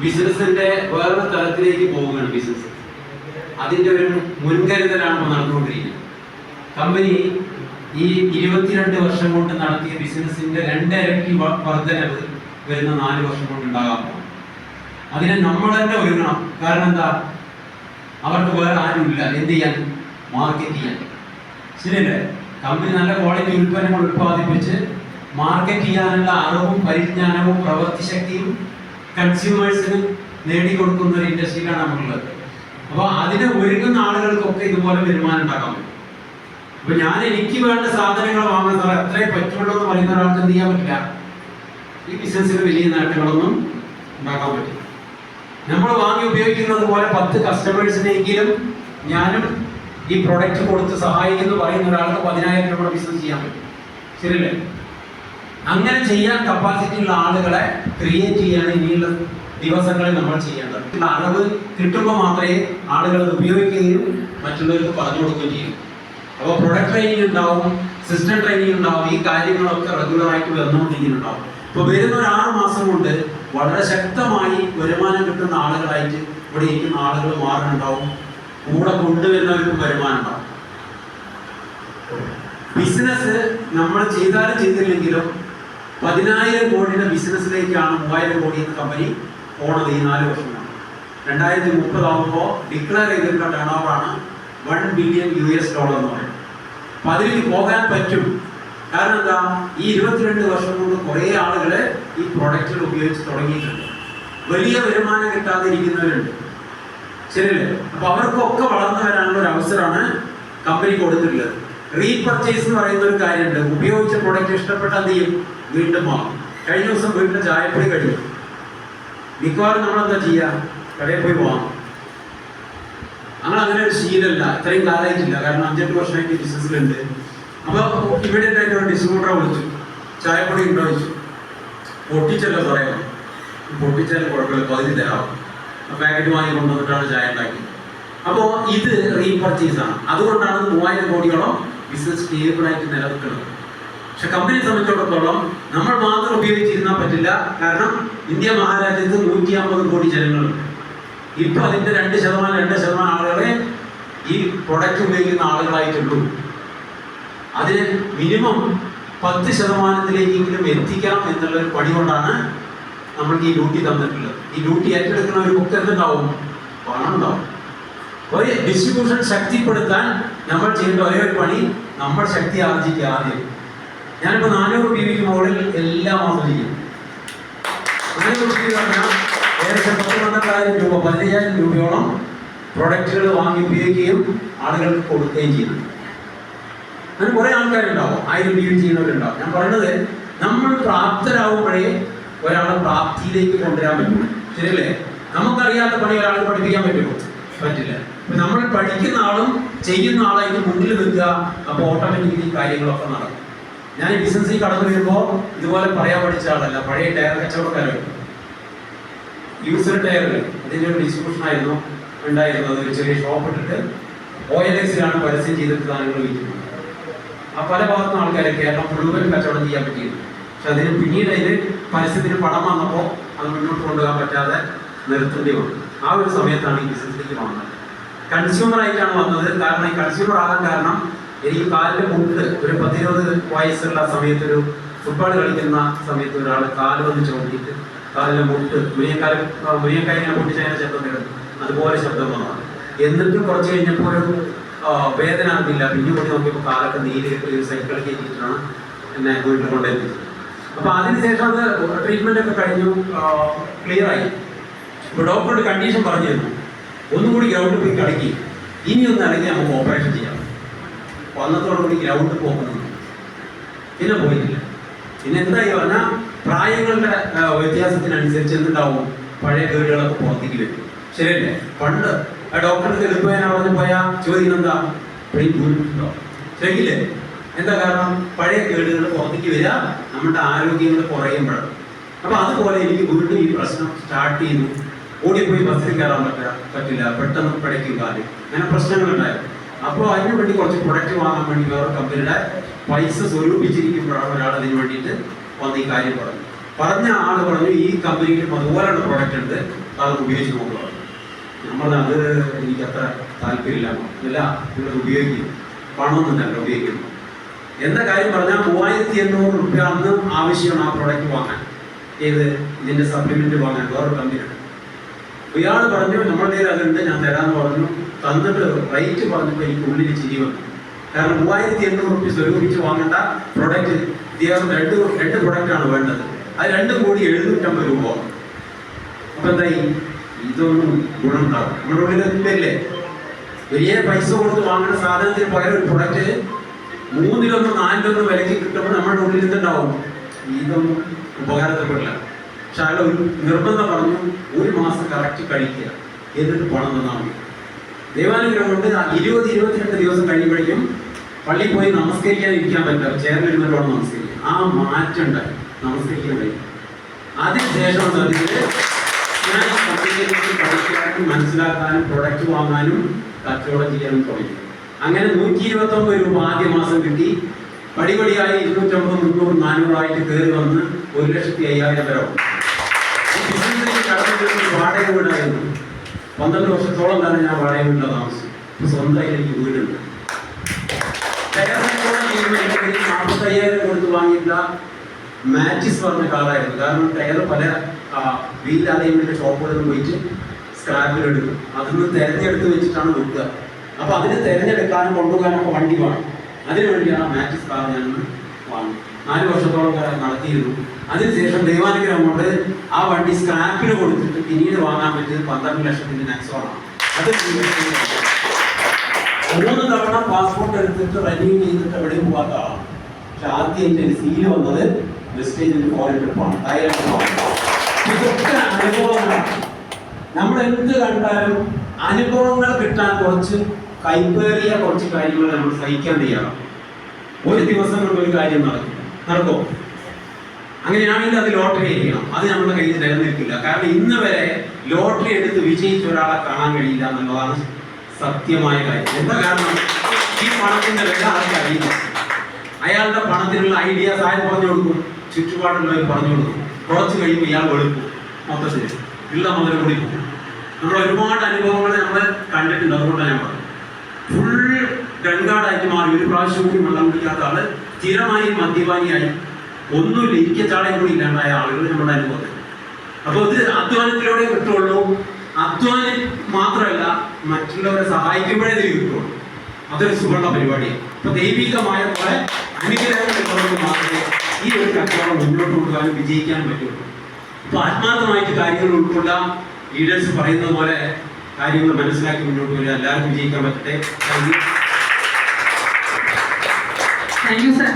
ബിസിനസിന്റെ വേറൊരു തലത്തിലേക്ക് പോവുകയാണ് ബിസിനസ്. അതിന്റെ ഒരു മുൻകരുതലാണ് നടന്നുകൊണ്ടിരിക്കുന്നത്. കമ്പനി ഈ 22 വർഷം കൊണ്ട് നടത്തിയ ബിസിനസിന്റെ 2 ഇരട്ടി വർധനവ് വരുന്ന 4 വർഷം കൊണ്ട് ഉണ്ടാകാൻ പോകും. അതിനെ നമ്മൾ തന്നെ ഒരുങ്ങണം. കാരണം എന്താ, അവർക്ക് വേറെ ആരുമില്ല എന്ത് ചെയ്യാൻ, മാർക്കറ്റ് ചെയ്യാൻ. ശരിയല്ലേ? കമ്പനി നല്ല ക്വാളിറ്റി ഉൽപ്പന്നങ്ങൾ ഉൽപ്പാദിപ്പിച്ച് മാർക്കറ്റ് ചെയ്യാനുള്ള അറിവും പരിജ്ഞാനവും പ്രവൃത്തി ശക്തിയും കൺസ്യൂമേഴ്സിന് നേടിക്കൊടുക്കുന്ന ഒരു ഇൻഡസ്ട്രിയിലാണ് നമ്മളുള്ളത്. അപ്പോൾ അതിന് ഒരുങ്ങുന്ന ആളുകൾക്കൊക്കെ ഇതുപോലെ വരുമാനം ഉണ്ടാക്കാൻ പറ്റും. അപ്പൊ എനിക്ക് വേണ്ട സാധനങ്ങൾ വാങ്ങാൻ സാർ അത്രേ പറ്റുള്ളൂ എന്ന് പറയുന്ന ഒരാൾക്ക് എന്ത് ചെയ്യാൻ പറ്റില്ല, ഈ ബിസിനസ്സിൽ വലിയ നേട്ടങ്ങളൊന്നും ഉണ്ടാക്കാൻ പറ്റില്ല. നമ്മൾ വാങ്ങി ഉപയോഗിക്കുന്നത് പോലെ 10 കസ്റ്റമേഴ്സിനെങ്കിലും ഞാനും ഈ പ്രൊഡക്റ്റ് കൊടുത്ത് സഹായിക്കുന്നു പറയുന്ന ഒരാൾക്ക് 10,000 രൂപ ബിസിനസ് ചെയ്യാൻ പറ്റും. ശരിയല്ലേ? അങ്ങനെ ചെയ്യാൻ കപ്പാസിറ്റി ഉള്ള ആളുകളെ ക്രിയേറ്റ് ചെയ്യാണ് ഇനിയുള്ള ദിവസങ്ങളിൽ നമ്മൾ ചെയ്യേണ്ടത്. അറിവ് കിട്ടുമ്പോൾ മാത്രമേ ആളുകൾ അത് ഉപയോഗിക്കുകയും മറ്റുള്ളവർക്ക് പറഞ്ഞു കൊടുക്കുകയും ചെയ്യും. അപ്പോൾ പ്രൊഡക്റ്റ് ട്രെയിനിങ് ഉണ്ടാവും, സിസ്റ്റം ട്രെയിനിങ് ഉണ്ടാവും, ഈ കാര്യങ്ങളൊക്കെ റെഗുലറായിട്ട് വന്നുകൊണ്ടിരിക്കുന്നുണ്ടാവും. ഇപ്പോൾ വരുന്ന ഒരു 6 മാസം കൊണ്ട് വളരെ ശക്തമായി വരുമാനം കിട്ടുന്ന ആളുകളായിട്ട് ഇവിടെ ഇരിക്കുന്ന ആളുകൾ മാറുന്നുണ്ടാവും. കൂടെ കൊണ്ടുവരുന്നവർക്കും വരുമാനം ഉണ്ടാവും. ബിസിനസ് നമ്മൾ ചെയ്താലും ചെയ്തില്ലെങ്കിലും 10,000 കോടിയുടെ ബിസിനസ്സിലേക്കാണ് 3,000 കോടി എന്ന കമ്പനി പോണത് ഈ 4 വർഷമാണ്. 2030 ആകുമ്പോൾ ഡിക്ലെയർ ചെയ്തിട്ടുള്ള ടേൺ ഓവറാണ് $1 ബില്യൺ എന്ന് പറയും. അപ്പൊ അതിലേക്ക് പോകാൻ പറ്റും. കാരണം എന്താ, ഈ 22 വർഷം കൊണ്ട് കുറേ ആളുകള് ഈ പ്രൊഡക്റ്റുകൾ ഉപയോഗിച്ച് തുടങ്ങിയിട്ടുണ്ട്. വലിയ വരുമാനം കിട്ടാതെ ഇരിക്കുന്നവരുണ്ട്. ശരിയല്ലേ? അപ്പൊ അവർക്കൊക്കെ വളർന്നു വരാനുള്ള ഒരു അവസരമാണ് കമ്പനി കൊടുത്തിട്ടുള്ളത്. റീപർച്ചേസ് എന്ന് പറയുന്ന ഒരു കാര്യമുണ്ട്. ഉപയോഗിച്ച പ്രൊഡക്റ്റ് ഇഷ്ടപ്പെട്ട എന്ത് ചെയ്യും, വീണ്ടും വാങ്ങും. കഴിഞ്ഞ ദിവസം വീട്ടിലെ ചായപ്പൊടി കഴിയും. മിക്കവാറും നമ്മളെന്താ ചെയ്യുക, കടയിൽ പോയി വാങ്ങും. അങ്ങനെ ഒരു ശീലമല്ല, ഇത്രയും കാലമായിട്ടില്ല. കാരണം 5-8 വർഷമായിട്ട് ബിസിനസ്സിലുണ്ട്. അപ്പോൾ ഇവിടെ ഒരു ഡിസ്ട്രിബ്യൂട്ടറെ വിളിച്ചു, ചായപ്പൊടി ഉണ്ടോ ചോദിച്ചു. പൊട്ടിച്ചല്ലോ പറയാം, പൊട്ടിച്ചാലും കുഴപ്പമില്ല, പകുതി തരാം. പാക്കറ്റ് വാങ്ങി കൊണ്ടുവന്നിട്ടാണ് ചായ ഉണ്ടാക്കി. അപ്പോൾ ഇത് റീപർച്ചേസ് ആണ്. അതുകൊണ്ടാണ് 3,000 കോടിയോളം ബിസിനസ് സ്റ്റേബിളായിട്ട് നിലനിൽക്കുന്നത്. പക്ഷെ കമ്പനിയെ സംബന്ധിച്ചിടത്തോളം നമ്മൾ മാത്രം ഉപയോഗിച്ചിരുന്നാൽ പറ്റില്ല. കാരണം ഇന്ത്യ മഹാരാജ്യത്ത് 150 കോടി ജനങ്ങളുണ്ട്. ഇപ്പൊ അതിന്റെ 2% ആളുകളെ ഈ പ്രൊഡക്റ്റ് ഉപയോഗിക്കുന്ന ആളുകളായിട്ടുള്ളൂ. അതിന് മിനിമം 10%-ലേക്കെങ്കിലും എത്തിക്കണം എന്നുള്ള ഒരു പണി കൊണ്ടാണ് നമ്മൾക്ക് ഈ ഡ്യൂട്ടി തന്നിട്ടുള്ളത്. ഈ ഡ്യൂട്ടി ഏറ്റെടുക്കുന്ന ഒരു ബുക്ക് എന്തുണ്ടാവും, പണം ഉണ്ടാവും. ഒരു ഡിസ്ട്രിബ്യൂഷൻ ശക്തിപ്പെടുത്താൻ നമ്മൾ ചെയ്യേണ്ട ഒരേ ഒരു പണി, നമ്മൾ ശക്തി ആർജിക്കുക ആദ്യം. ഞാനിപ്പോൾ 400 PVക്ക് മുകളിൽ എല്ലാ മാസം ചെയ്യും. 400 PV പറഞ്ഞാൽ ഏകദേശം 12,000 രൂപ 15,000 രൂപയോളം പ്രൊഡക്റ്റുകൾ വാങ്ങി ഉപയോഗിക്കുകയും ആളുകൾക്ക് കൊടുക്കുകയും ചെയ്യുന്നു. അങ്ങനെ കുറേ ആൾക്കാരുണ്ടാവും, 1000 PV ചെയ്യുന്നവരുണ്ടാവും. ഞാൻ പറയുന്നത്, നമ്മൾ പ്രാപ്തരാകുമ്പോഴേ ഒരാളെ പ്രാപ്തിയിലേക്ക് കൊണ്ടുവരാൻ പറ്റുള്ളൂ. ശരിയല്ലേ? നമുക്കറിയാത്ത പണി ഒരാൾക്ക് പഠിപ്പിക്കാൻ പറ്റുമോ? പറ്റില്ല. നമ്മൾ പഠിക്കുന്ന ആളും ചെയ്യുന്ന ആളായിട്ട് മുന്നിൽ നിൽക്കുക. അപ്പോൾ ഓട്ടോമാറ്റിക്കലി കാര്യങ്ങളൊക്കെ നടക്കും. ഞാൻ ഈ ബിസിനസ്സിൽ കടന്നു വരുമ്പോൾ ഇതുപോലെ പറയാൻ പഠിച്ച ആളല്ല. പഴയ ടയർ കച്ചവടക്കാരുണ്ട്, യൂസർ ടയറുകൾ, അതിൻ്റെ ഒരു ഡിസ്ട്രിബ്യൂഷൻ ആയിരുന്നു ഉണ്ടായിരുന്നത്. ഒരു ചെറിയ ഷോപ്പ് ഇട്ടിട്ട് OLX-ലാണ് പരസ്യം ചെയ്തിട്ട് സാധനങ്ങൾ വിൽക്കുന്നത്. ആ പല ഭാഗത്തും ആൾക്കാരെ കേരളം മുഴുവൻ കച്ചവടം ചെയ്യാൻ പറ്റിയിരുന്നു. പക്ഷെ അതിന് പിന്നീട് അതിന് പരസ്യത്തിന് പണം വന്നപ്പോൾ അത് മുന്നോട്ട് കൊണ്ടുപോകാൻ പറ്റാതെ നിർത്തേണ്ടി വന്നു. ആ ഒരു സമയത്താണ് ഈ ബിസിനസ്സിലേക്ക് വന്നത്. കൺസ്യൂമർ ആയിട്ടാണ് വന്നത്. കാരണം ഈ കൺസ്യൂമർ ആകാൻ കാരണം, എനിക്ക് കാലിൻ്റെ മുട്ട് ഒരു 10-20 വയസ്സുള്ള സമയത്ത്, ഒരു ഫുട്ബോൾ കളിക്കുന്ന സമയത്ത് ഒരാൾ കാല് വന്ന് ചോദിച്ചിട്ട് കാലിലെ മുട്ട് മുരിയക്കായിനെ പൊട്ടിച്ചതിൻ്റെ ശബ്ദം കേട്ടു. അതുപോലെ ശബ്ദം വന്നതാണ്. എന്നിട്ടും കുറച്ച് കഴിഞ്ഞപ്പോൾ ഒരു വേദന അറിഞ്ഞില്ല. പിന്നെ കൂടി നോക്കിയപ്പോൾ കാലൊക്കെ നീര് ഒരു സൈക്കിൾ കയറ്റിയിട്ടാണ് എന്നെ വീട്ടിൽ കൊണ്ടെത്തിച്ചത്. അപ്പോൾ അതിനുശേഷം അത് ട്രീറ്റ്മെൻ്റ് ഒക്കെ കഴിഞ്ഞു, ക്ലിയർ ആയി. ഇപ്പോൾ ഡോക്ടറുടെ കണ്ടീഷൻ പറഞ്ഞിരുന്നു, ഒന്നും കൂടി ഗ്രൗണ്ടിൽ പോയി കളിക്കി, ഇനിയൊന്നും അല്ലെങ്കിൽ നമുക്ക് ഓപ്പറേഷൻ ചെയ്യാം. അപ്പോൾ അന്നത്തോടുകൂടി ഗ്രൗണ്ടിൽ പോകുന്നു. പിന്നെ പോയിട്ടില്ല. പിന്നെ എന്തായി പറഞ്ഞാൽ പ്രായങ്ങളുടെ വ്യത്യാസത്തിനനുസരിച്ച് എന്തുണ്ടാവും, പഴയ കേടുകളൊക്കെ പുറത്തേക്ക് വരും. ശരിയല്ലേ? പണ്ട് ആ ഡോക്ടർക്ക് എളുപ്പേന പറഞ്ഞു പോയാൽ ചോദിക്കുന്നത് എന്താ, ഉണ്ടോ? ശരിയില്ലേ? എന്താ കാരണം, പഴയ കേടുകൾ പുറത്തേക്ക് വരിക, നമ്മുടെ ആരോഗ്യങ്ങൾ കുറയുമ്പോഴാണ്. അപ്പോൾ അതുപോലെ എനിക്ക് വീണ്ടും ഈ പ്രശ്നം സ്റ്റാർട്ട് ചെയ്യുന്നു. ഓടിപ്പോയി ബസ്സിൽ കയറാൻ പറ്റില്ല, പെട്ടെന്ന് പിടയ്ക്കും കാല്, അങ്ങനെ പ്രശ്നങ്ങളുണ്ടായിരുന്നു. അപ്പോൾ അതിന് വേണ്ടി കുറച്ച് പ്രൊഡക്റ്റ് വാങ്ങാൻ വേണ്ടി വേറെ കമ്പനിയുടെ പൈസ സ്വരൂപിച്ചിരിക്കുമ്പോഴാണ് ഒരാൾ അതിന് വേണ്ടിയിട്ട് വന്ന് ഈ കാര്യം പറഞ്ഞു. പറഞ്ഞ ആൾ പറഞ്ഞു ഈ കമ്പനിയിൽ അതുപോലെയുള്ള പ്രോഡക്റ്റ് ഉണ്ട്, അത് ഉപയോഗിച്ച് നോക്കുക. നമ്മൾ അത് എനിക്ക് അത്ര താല്പര്യമില്ല, അല്ല നിങ്ങളത് ഉപയോഗിക്കും, പണമൊന്നുമല്ല ഉപയോഗിക്കുന്നു. എന്താ കാര്യം പറഞ്ഞാൽ 3800 രൂപ അന്ന് ആവശ്യമാണ് ആ പ്രോഡക്റ്റ് വാങ്ങാൻ. ഏത് ഇതിൻ്റെ സപ്ലിമെൻറ്റ് വാങ്ങാൻ വേറൊരു കമ്പനിയാണ്. ഇയാൾ പറഞ്ഞു നമ്മുടെ കയ്യിൽ അതുണ്ട്, ഞാൻ തരാമെന്ന് പറഞ്ഞു. തന്നിട്ട് റേറ്റ് പറഞ്ഞപ്പോൾ എനിക്ക് ഉള്ളിൽ ചിരി വന്നു. കാരണം 3800 രൂപ സ്വരൂപിച്ച് വാങ്ങേണ്ട പ്രോഡക്റ്റ് ഇദ്ദേഹം രണ്ട് പ്രൊഡക്റ്റാണ് വേണ്ടത്. അത് രണ്ടും കൂടി 750 രൂപ. അപ്പം എന്തായി, ഇതൊന്നും ഗുണമുണ്ടാകും. നമ്മുടെ ഉള്ളിൽ എത്തില്ലേ, വലിയ പൈസ കൊടുത്ത് വാങ്ങുന്ന സാധനത്തിന് പകരം ഒരു പ്രൊഡക്റ്റ് 3-1 4-1 വിലയ്ക്ക് കിട്ടുമ്പോൾ നമ്മുടെ ഉള്ളിൽ എന്തുണ്ടാവും, ഇതൊന്നും ഉപകാരപ്പെടില്ല. പക്ഷെ അയാൾ ഒരു നിർബന്ധം പറഞ്ഞു, 1 മാസം കറക്റ്റ് കഴിക്കുക, എന്നിട്ട് പണം തന്നാൽ മതി. ദൈവാനുഗ്രഹം കൊണ്ട് 20-22 ദിവസം കഴിയുമ്പോഴേക്കും പള്ളിയിൽ പോയി നമസ്കരിക്കാൻ ഇരിക്കാൻ പറ്റില്ല, ചേർന്നിരുന്നിട്ട് വേണം നമസ്കരിക്കാൻ. ആ മാറ്റം ഉണ്ടായി, നമസ്കരിക്കാൻ കഴിയും. അതിനുശേഷം ഞാൻ കമ്പനിയിലേക്ക് പഠിക്കാനും മനസ്സിലാക്കാനും പ്രൊഡക്റ്റ് വാങ്ങാനും കച്ചവടം ചെയ്യാനും തുടങ്ങി. അങ്ങനെ 129 രൂപ ആദ്യ മാസം കിട്ടി. പടിപടിയായി 250, 300, 400 ആയിട്ട് കയറി വന്ന് 1,05,000 വരെ. വാടക വീടായിരുന്നു. 12 വർഷത്തോളം തന്നെ ഞാൻ വാടക വീട്ടിലാണ് താമസിച്ചു. സ്വന്തമായിട്ട് എനിക്ക് വീടുണ്ട്. 45,000 കൊടുത്ത് വാങ്ങിയില്ല മാറ്റിസ് പറഞ്ഞ കാറായിരുന്നു. കാരണം ടയർ പല വീൽ അലൈൻമെന്റ് ഷോപ്പുകളിൽ പോയിട്ട് സ്ക്രാപ്പിലെടുക്കും. അതിന് തിരഞ്ഞെടുത്ത് വെച്ചിട്ടാണ് വിൽക്കുക. അപ്പോൾ അതിന് തിരഞ്ഞെടുക്കാനും കൊണ്ടുപോകാനൊക്കെ വണ്ടി വേണം. അതിനു വേണ്ടിയാണ് മാറ്റിസ് കാർ ഞാൻ വാങ്ങി. 4 വർഷത്തോളം നടത്തിയിരുന്നു. അതിനുശേഷം ദൈവാനുഗ്രഹം കൊണ്ട് ആ വണ്ടി സ്ക്രാപ്പിന് കൊടുത്തിട്ട് പിന്നീട് വാങ്ങാൻ പറ്റിയത് 12 ലക്ഷത്തിൻ്റെ നെക്സോണാണ്. അത് 3 തവണ പാസ്പോർട്ട് എടുത്തിട്ട് റെന്യൂ ചെയ്തിട്ട് എവിടെയും പോകാത്ത ആളാണ്. പക്ഷെ ആദ്യം എൻ്റെ സീല് വന്നത് വെസ്റ്റേജിൻ്റെ ഫോറിൻ ട്രിപ്പാണ്, തായ്ലൻഡ്. ഇതൊക്കെ അനുഭവങ്ങളാണ്. നമ്മൾ എന്ത് കണ്ടാലും അനുഭവങ്ങൾ കിട്ടാൻ കുറച്ച് കൈപ്പേറിയ കുറച്ച് കാര്യങ്ങൾ നമ്മൾ സഹിക്കാൻ തയ്യാറാണ്. ഒരു ദിവസം കൊണ്ട് ഒരു കാര്യം നടക്കുമോ? അങ്ങനെയാണെങ്കിൽ അത് ലോട്ടറി ആയിരിക്കണം. അത് നമ്മുടെ കയ്യിൽ നിലനിൽക്കില്ല. കാരണം ഇന്ന് വരെ ലോട്ടറി എടുത്ത് വിജയിച്ച ഒരാളെ കാണാൻ കഴിയില്ല എന്നുള്ളതാണ് സത്യമായ കാര്യം. എന്താ കാരണം, ഈ പണത്തിന്റെ വില ആൾക്ക് അറിയില്ല. അയാളുടെ പണത്തിനുള്ള ഐഡിയാസ് ആര് പറഞ്ഞു കൊടുക്കും? ചുറ്റുപാടുള്ളവർ പറഞ്ഞു കൊടുക്കും. കുറച്ച് കഴിയുമ്പോൾ ഇയാൾ വെളുക്കും, മൊത്തത്തിൽ ഉള്ള മുതൽ കൂടി പോകും. നമ്മൾ ഒരുപാട് അനുഭവങ്ങൾ നമ്മൾ കണ്ടിട്ടുണ്ട്. അതുകൊണ്ടാണ് ഞാൻ പറഞ്ഞത്. ഫുൾ ഗൺഗാർഡായിട്ട് മാറി. ഒരു പ്രാവശ്യം കൂടി വെള്ളം കുടിക്കാത്ത ആള് സ്ഥിരമായി മദ്യപാനിയായി, ഒന്നുമില്ല, ഇരിക്കച്ചാളയും കൂടി ഇല്ലാണ്ടായ ആളുകൾ നമ്മുടെ അനുഭവത്തിൽ. അപ്പോൾ ഇത് അധ്വാനത്തിലൂടെ കിട്ടുള്ളൂ. അധ്വാനം മാത്രമല്ല, മറ്റുള്ളവരെ സഹായിക്കുമ്പോഴേ ഇത് കിട്ടുള്ളൂ. അതൊരു സുഖമുള്ള പരിപാടിയാണ്. അപ്പൊ ദൈവികമായ കുറെ അനുഗ്രഹങ്ങൾ മാത്രമേ ഈ ഒരു കച്ചവടം മുന്നോട്ട് കൊണ്ടുപോകാനും വിജയിക്കാനും പറ്റുള്ളൂ. അപ്പൊ ആത്മാർത്ഥമായിട്ട് കാര്യങ്ങൾ ഉൾക്കൊള്ളാം. ലീഡേഴ്സ് പറയുന്നത് പോലെ കാര്യങ്ങൾ മനസ്സിലാക്കി മുന്നോട്ട് വരിക. എല്ലാവർക്കും വിജയിക്കാൻ പറ്റട്ടെ. Thank you sir.